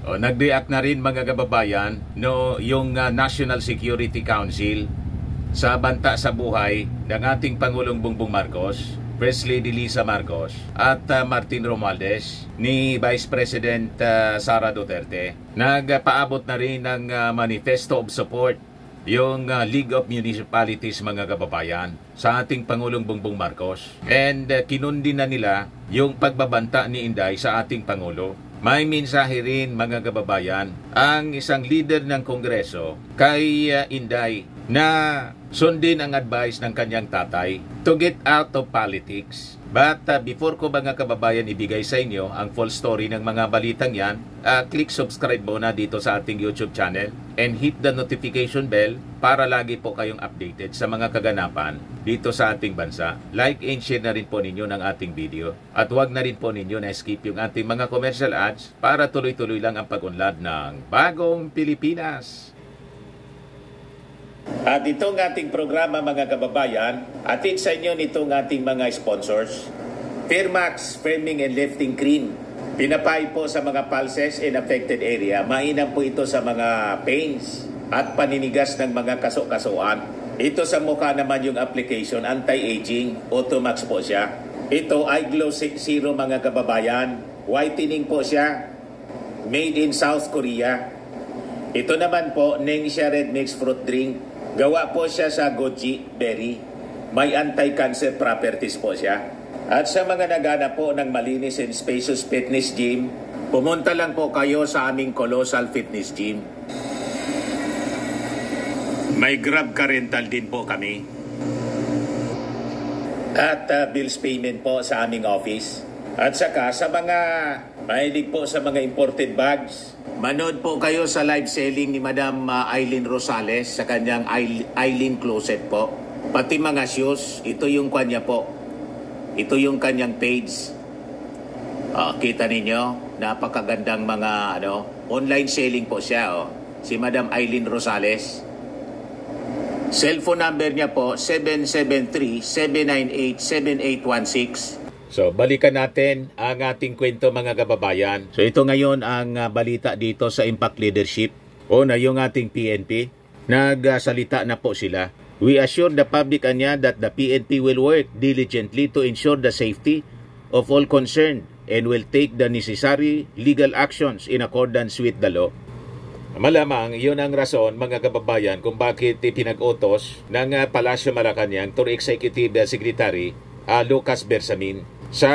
Nag-react na rin mga kababayan yung National Security Council sa banta sa buhay ng ating Pangulong Bongbong Marcos, First Lady Lisa Marcos at Martin Romualdez ni Vice President Sara Duterte. Nagpaabot na rin ng manifesto of support yung League of Municipalities mga kababayan sa ating Pangulong Bongbong Marcos. And kinundi na nila yung pagbabanta ni Inday sa ating Pangulo. May mensahe rin mga kababayan ang isang leader ng Kongreso kay Inday na sundin ang advice ng kanyang tatay to get out of politics. But before ko mga kababayan ibigay sa inyo ang full story ng mga balitang yan, click subscribe muna dito sa ating YouTube channel and hit the notification bell para lagi po kayong updated sa mga kaganapan dito sa ating bansa. Like and share na rin po ninyo ng ating video. At huwag na rin po ninyo na skip yung ating mga commercial ads para tuloy-tuloy lang ang pag-unlad ng Bagong Pilipinas. At itong ating programa mga kababayan, atid sa inyo nitong ating mga sponsors. Fairmax Firming and Lifting Cream. Pinapay po sa mga pulses in affected area. Mainam po ito sa mga pains at paninigas ng mga kaso-kasuan. Ito sa mukha naman yung application, anti-aging, Automax po siya. Ito ay Glow 60 mga kababayan. Whitening po siya. Made in South Korea. Ito naman po, Nengxia Red Mixed Fruit Drink. Gawa po siya sa goji berry. May anti-cancer properties po siya. At sa mga nagana po ng malinis and spacious fitness gym, pumunta lang po kayo sa aming Colossal Fitness Gym. May Grab Car Rental din po kami. At bills payment po sa aming office. At saka sa mga mahilig po sa mga imported bags, manood po kayo sa live selling ni Madam Eileen Rosales sa kanyang Eileen Closet po. Pati mga shoes, ito yung kanya po. Ito yung kanyang page. Kita ninyo, napakagandang mga online selling po siya. Si Madam Eileen Rosales. Cellphone number niya po, 773-798-7816. So, balikan natin ang ating kwento mga kababayan. So, ito ngayon ang balita dito sa Impact Leadership o na yung ating PNP. Nagsalita na po sila. We assure the public that the PNP will work diligently to ensure the safety of all concerned and will take the necessary legal actions in accordance with the law. Malamang, yun ang rason mga kababayan kung bakit pinag-utos ng Palasyo Malacanang to Executive Secretary Lucas Bersamin sa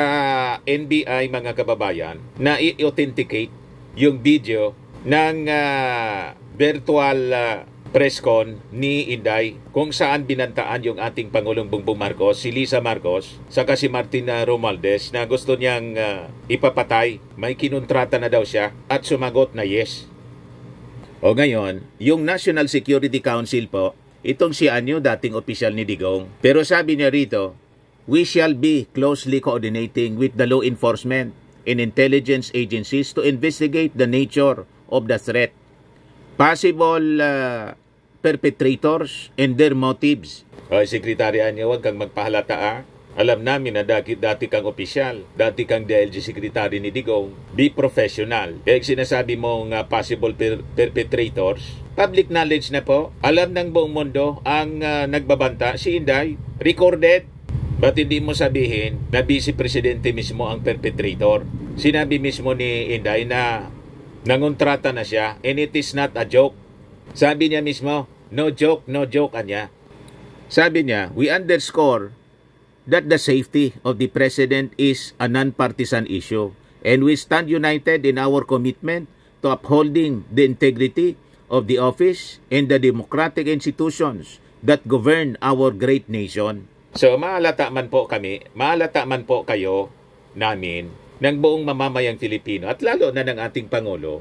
NBI mga kababayan na i-authenticate yung video ng virtual press con ni Inday kung saan binantaan yung ating Pangulong Bongbong Marcos, si Lisa Marcos, saka si Martin Romualdez na gusto niyang ipapatay. May kinontrata na daw siya at sumagot na yes. O ngayon, yung National Security Council po, itong si Anyo, dating opisyal ni Digong, pero sabi niya rito, we shall be closely coordinating with the law enforcement and intelligence agencies to investigate the nature of the threat, possible perpetrators, and their motives. O, Sekretarya niyo, huwag kang magpahalata. Alam namin na dati kang opisyal, dati kang DLG Secretary ni Digong. Be professional. Kaya sinasabi mong possible perpetrators, public knowledge na po. Alam ng buong mundo ang nagbabanta, si Inday, recorded. Ba't hindi mo sabihin na Vice Presidente mismo ang perpetrator? Sinabi mismo ni Inday na nangontrata na siya and it is not a joke. Sabi niya mismo, no joke, anya. Sabi niya, we underscore that the safety of the President is a non-partisan issue and we stand united in our commitment to upholding the integrity of the office and the democratic institutions that govern our great nation. So, maalata man po kayo namin ng buong mamamayang Filipino at lalo na ng ating Pangulo,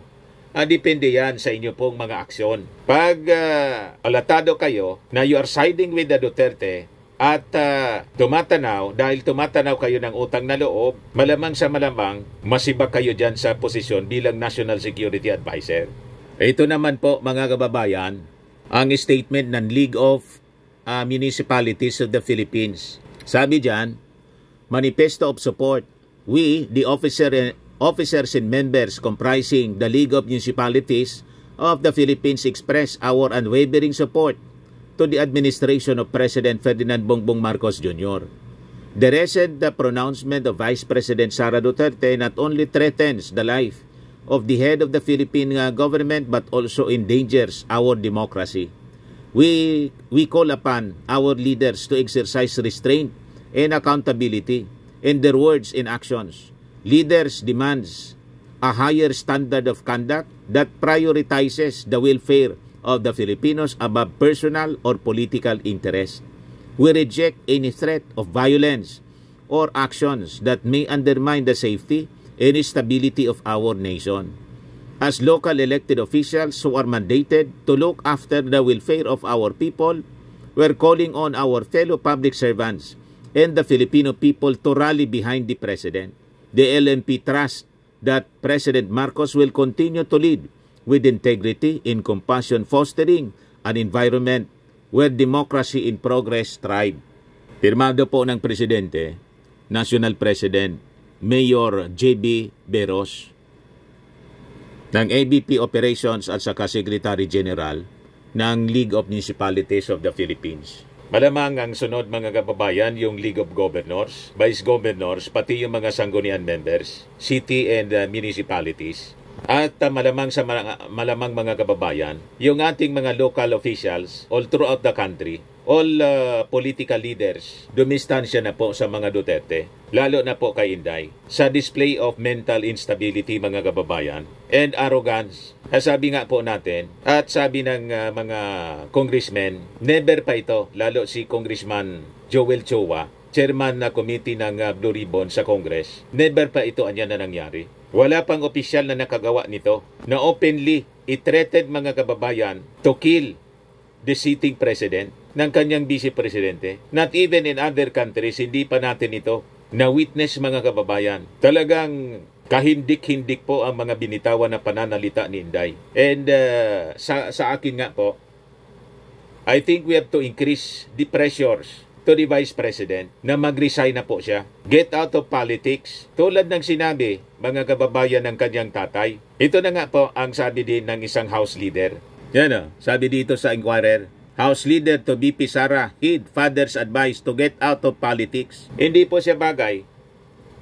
depende yan sa inyo pong mga aksyon. Pag alatado kayo na you are siding with the Duterte at tumatanaw, dahil tumatanaw kayo ng utang na loob, malamang sa malamang, masibak kayo dyan sa posisyon bilang National Security Advisor. Ito naman po mga kababayan, ang statement ng League of Municipalities of the Philippines. Sabi dyan, Manifesto of Support. We, the officers and members comprising the League of Municipalities of the Philippines express our unwavering support to the administration of President Ferdinand Bongbong Marcos Jr. The recent pronouncement of Vice President Sara Duterte not only threatens the life of the head of the Philippine government but also endangers our democracy. We call upon our leaders to exercise restraint and accountability in their words and actions. Leaders demands a higher standard of conduct that prioritizes the welfare of the Filipinos above personal or political interest. We reject any threat of violence or actions that may undermine the safety and stability of our nation. As local elected officials who are mandated to look after the welfare of our people, we're calling on our fellow public servants and the Filipino people to rally behind the President. The LNP trusts that President Marcos will continue to lead with integrity and compassion, fostering an environment where democracy in progress thrive. Pirmado po ng Presidente, National President Mayor J.B. Berros, ng ABP Operations at saka Secretary General ng League of Municipalities of the Philippines. Malamang ang sunod mga kababayan, yung League of Governors, Vice Governors, pati yung mga sanggunian members, city and municipalities. At malamang mga kababayan, yung ating mga local officials all throughout the country, all political leaders, dumistansya na po sa mga Duterte, lalo na po kay Inday, sa display of mental instability mga kababayan and arrogance. Sabi nga po natin, at sabi ng mga congressmen, never pa ito, lalo si Congressman Joel Chua, chairman na committee ng Blue Ribbon sa Congress, never pa ito anya na nangyari. Wala pang opisyal na nakagawa nito na openly i-threatened mga kababayan to kill the sitting president ng kanyang vice-presidente. Not even in other countries, hindi pa natin ito na-witness mga kababayan. Talagang kahindik-hindik po ang mga binitawan na pananalita ni Inday. And sa akin nga po, I think we have to increase the pressures to the Vice President na mag-resign na po siya. Get out of politics. Tulad ng sinabi, mga kababayan ng kanyang tatay. Ito na nga po ang sabi din ng isang House Leader. Yan o, sabi dito sa Inquirer, House Leader to BP Sara heed father's advice to get out of politics. Hindi po siya bagay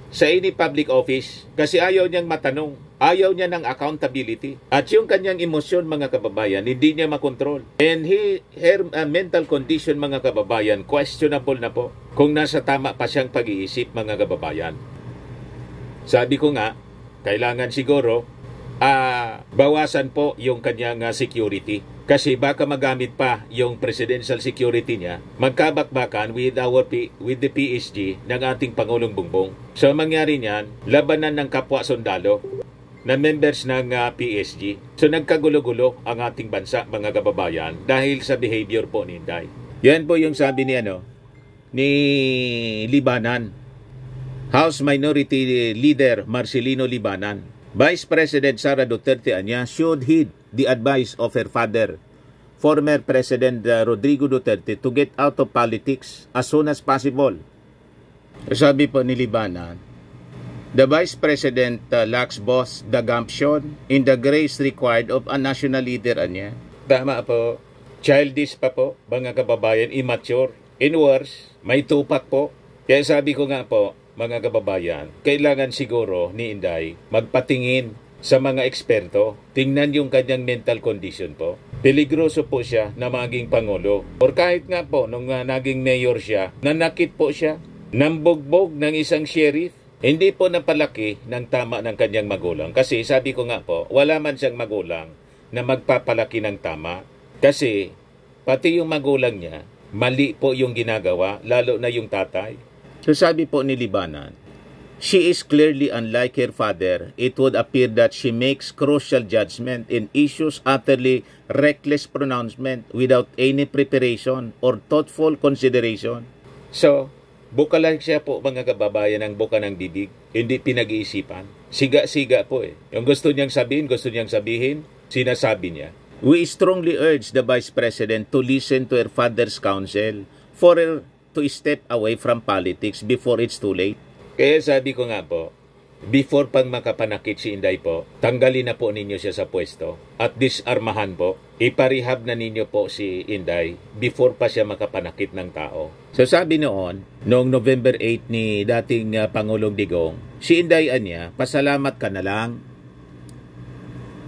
sa any public office kasi ayaw niyang matanong, ayaw niya ng accountability. At yung kanyang emosyon mga kababayan, hindi niya makontrol. And her mental condition mga kababayan, questionable na po kung nasa tama pa siyang pag-iisip mga kababayan. Sabi ko nga, kailangan siguro bawasan po yung kanyang security. Kasi baka magamit pa yung presidential security niya, magkabakbakan with the PSG ng ating Pangulong Bongbong. So mangyari niyan, labanan ng kapwa sundalo na members ng PSG. So nagkagulo-gulo ang ating bansa mga kababayan dahil sa behavior po ni Inday. Yan po yung sabi ni Libanan, House Minority Leader Marcelino Libanan. Vice President Sara Duterte anya should heed the advice of her father, former President Rodrigo Duterte, to get out of politics as soon as possible. Sabi po ni Libanan, the Vice President lacks both the gumption and the grace required of a national leader anya. Tama po, childish pa po, mga kababayan, immature. In worse, may tupak po. Kaya sabi ko nga po, mga kababayan, kailangan siguro ni Inday magpatingin sa mga eksperto, tingnan yung kanyang mental condition po. Peligroso po siya na maging Pangulo. Or kahit nga po, nung naging mayor siya, nanakit po siya, nambugbog ng isang sheriff, hindi po napalaki ng tama ng kanyang magulang. Kasi sabi ko nga po, wala man siyang magulang na magpapalaki ng tama. Kasi pati yung magulang niya, mali po yung ginagawa, lalo na yung tatay. So sabi po ni Libanan, she is clearly unlike her father. It would appear that she makes crucial judgment in issues utterly reckless pronouncement without any preparation or thoughtful consideration. So, buka lang siya po mga kababayan ng buka ng bibig, hindi pinag-iisipan. Siga-siga po eh. Yung gusto niyang sabihin, sinasabi niya. We strongly urge the Vice President to listen to her father's counsel for her to step away from politics before it's too late. Kaya sabi ko nga po, before pang makapanakit si Inday po, tanggalin na po ninyo siya sa pwesto at disarmahan po. Iparehab na ninyo po si Inday before pa siya makapanakit ng tao. So sabi noon, noong November 8 ni dating Pangulong Digong, si Inday Anya, pasalamat ka na lang.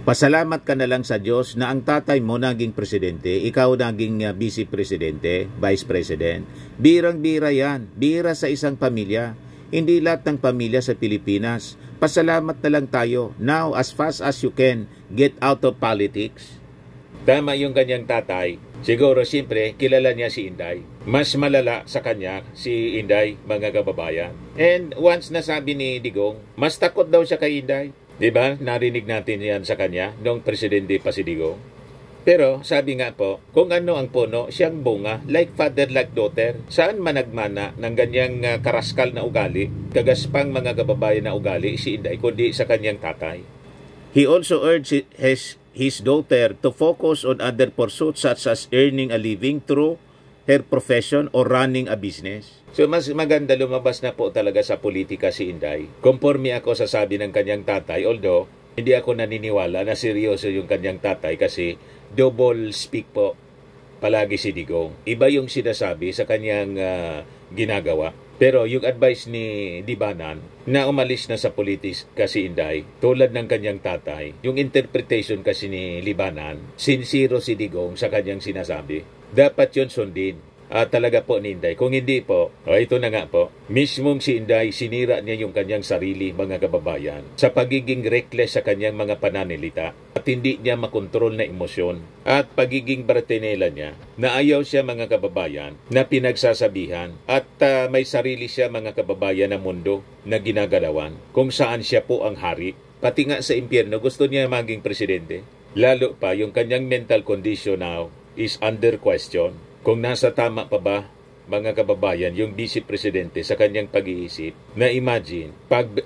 Pasalamat ka na lang sa Diyos na ang tatay mo naging presidente, ikaw naging vice presidente, vice president. Birang-bira yan, bira sa isang pamilya. Hindi lahat ng pamilya sa Pilipinas. Pasalamat na lang tayo. Now, as fast as you can, get out of politics. Tama yung kanyang tatay. Siguro, siyempre, kilala niya si Inday. Mas malala sa kanya si Inday, mga kababayan. And once nasabi ni Digong, mas takot daw siya kay Inday. Diba? Narinig natin yan sa kanya noong presidente pa si Digong. Pero sabi nga po, kung ano ang puno, siyang bunga, like father, like daughter. Saan managmana ng ganyang karaskal na ugali, kagaspang mga kababayan na ugali si Inday, kundi sa kanyang tatay. He also urged his daughter to focus on other pursuits such as earning a living through her profession or running a business. So mas maganda lumabas na po talaga sa politika si Inday. Conforme ako sa sabi ng kanyang tatay, although hindi ako naniniwala na seryoso yung kanyang tatay kasi double speak po palagi si Digong. Iba yung sinasabi sa kanyang ginagawa. Pero yung advice ni Dibanan na umalis na sa politika si Inday, tulad ng kanyang tatay, yung interpretation kasi ni Libanan, sincero si Digong sa kanyang sinasabi. Dapat yun sundin. Talaga po ni Inday. Kung hindi po, ito na nga po, mismong si Inday, sinira niya yung kanyang sarili, mga kababayan, sa pagiging reckless sa kanyang mga pananalita at hindi niya makontrol na emosyon at pagiging bartenela niya na ayaw siya, mga kababayan, na pinagsasabihan at may sarili siya, mga kababayan, na mundo na ginagalawan kung saan siya po ang hari. Pati nga sa impyerno, gusto niya maging presidente. Lalo pa, yung kanyang mental condition now is under question. Kung nasa tama pa ba, mga kababayan, yung vice-presidente sa kanyang pag-iisip, na imagine,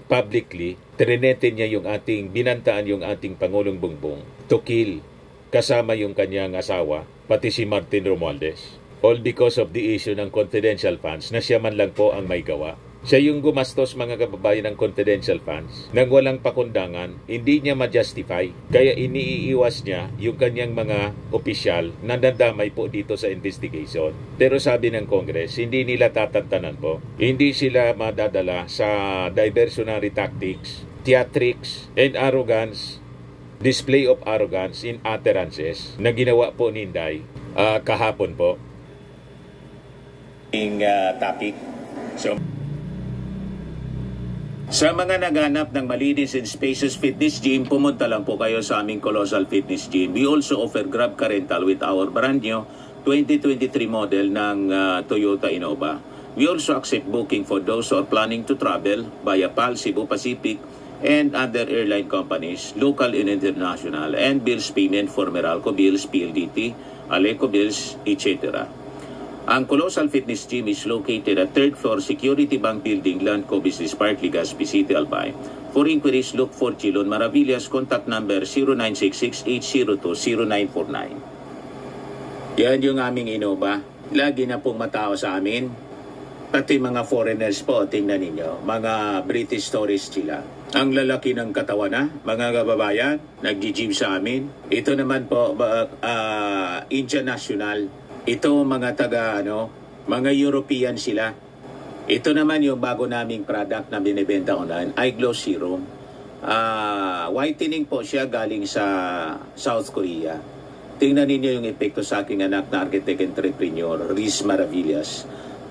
publicly, trinetin niya yung binantaan yung ating Pangulong Bongbong to kill, kasama yung kanyang asawa, pati si Martin Romualdez. All because of the issue ng confidential funds na siya man lang po ang may gawa. Siya yung gumastos, mga kababayan, ng confidential funds nang walang pakundangan, hindi niya ma-justify. Kaya iniiwas niya yung kanyang mga opisyal na nadamay po dito sa investigation. Pero sabi ng Congress, hindi nila tatantanan po. Hindi sila madadala sa diversionary tactics, theatrics, and arrogance, display of arrogance in utterances na ginawa po ni Inday kahapon po. Topic. Sa mga naghanap ng malinis and spacious fitness gym, pumunta lang po kayo sa aming Colossal Fitness Gym. We also offer Grab Car Rental with our brand new 2023 model ng Toyota Innova. We also accept booking for those who are planning to travel via PAL, Cebu Pacific, and other airline companies, local and international, and bills payment for Meralco Bills, PLDT, Aleco Bills, etc. Ang Colossal Fitness Gym is located at 3rd floor Security Bank Building, Landco Business Park, Legazpi City, Albay. For inquiries, look for Chilon Maravillas. Contact number 0966-802-0949. Yan yung aming Innova. Lagi na pong matao sa amin. Pati mga foreigners po, tingnan ninyo. Mga British tourists sila. Ang lalaki ng katawan na, mga kababayan, nag-gym sa amin. Ito naman po, Indian National. Ito mga mga European sila. Ito naman yung bago naming product na binibenta online, Eye Glow Serum. Whitening po siya galing sa South Korea. Tingnan ninyo yung epekto sa aking anak na architect entrepreneur, Riz Maravillas.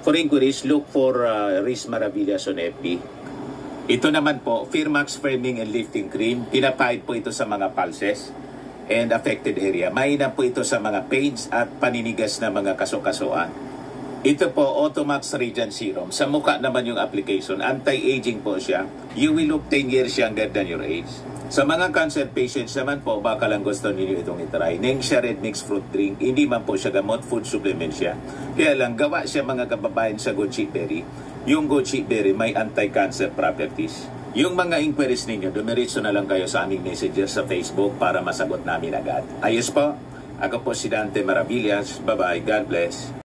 For inquiries, look for Riz Maravillas on FB. Ito naman po, Firmax Framing and Lifting Cream. Pinapahid po ito sa mga pulses and affected area. Mainam po ito sa mga pains at paninigas na mga kaso-kasuan. Ito po, Automax Radiant Serum. Sa mukha naman yung application. Anti-aging po siya. You will look 10 years younger than your age. Sa mga cancer patients naman po, baka lang gusto ninyo itong itry. Nengxia Red Mix Fruit Drink. Hindi man po siya gamot, food supplement siya. Kaya lang, gawa siya, mga kababayan, sa goji berry. Yung goji berry may anti-cancer properties. Yung mga inquiries ninyo, dumiretso na lang kayo sa aming messenger sa Facebook para masagot namin agad. Ayos po, ako po si Dante Maravillas. Bye-bye. God bless.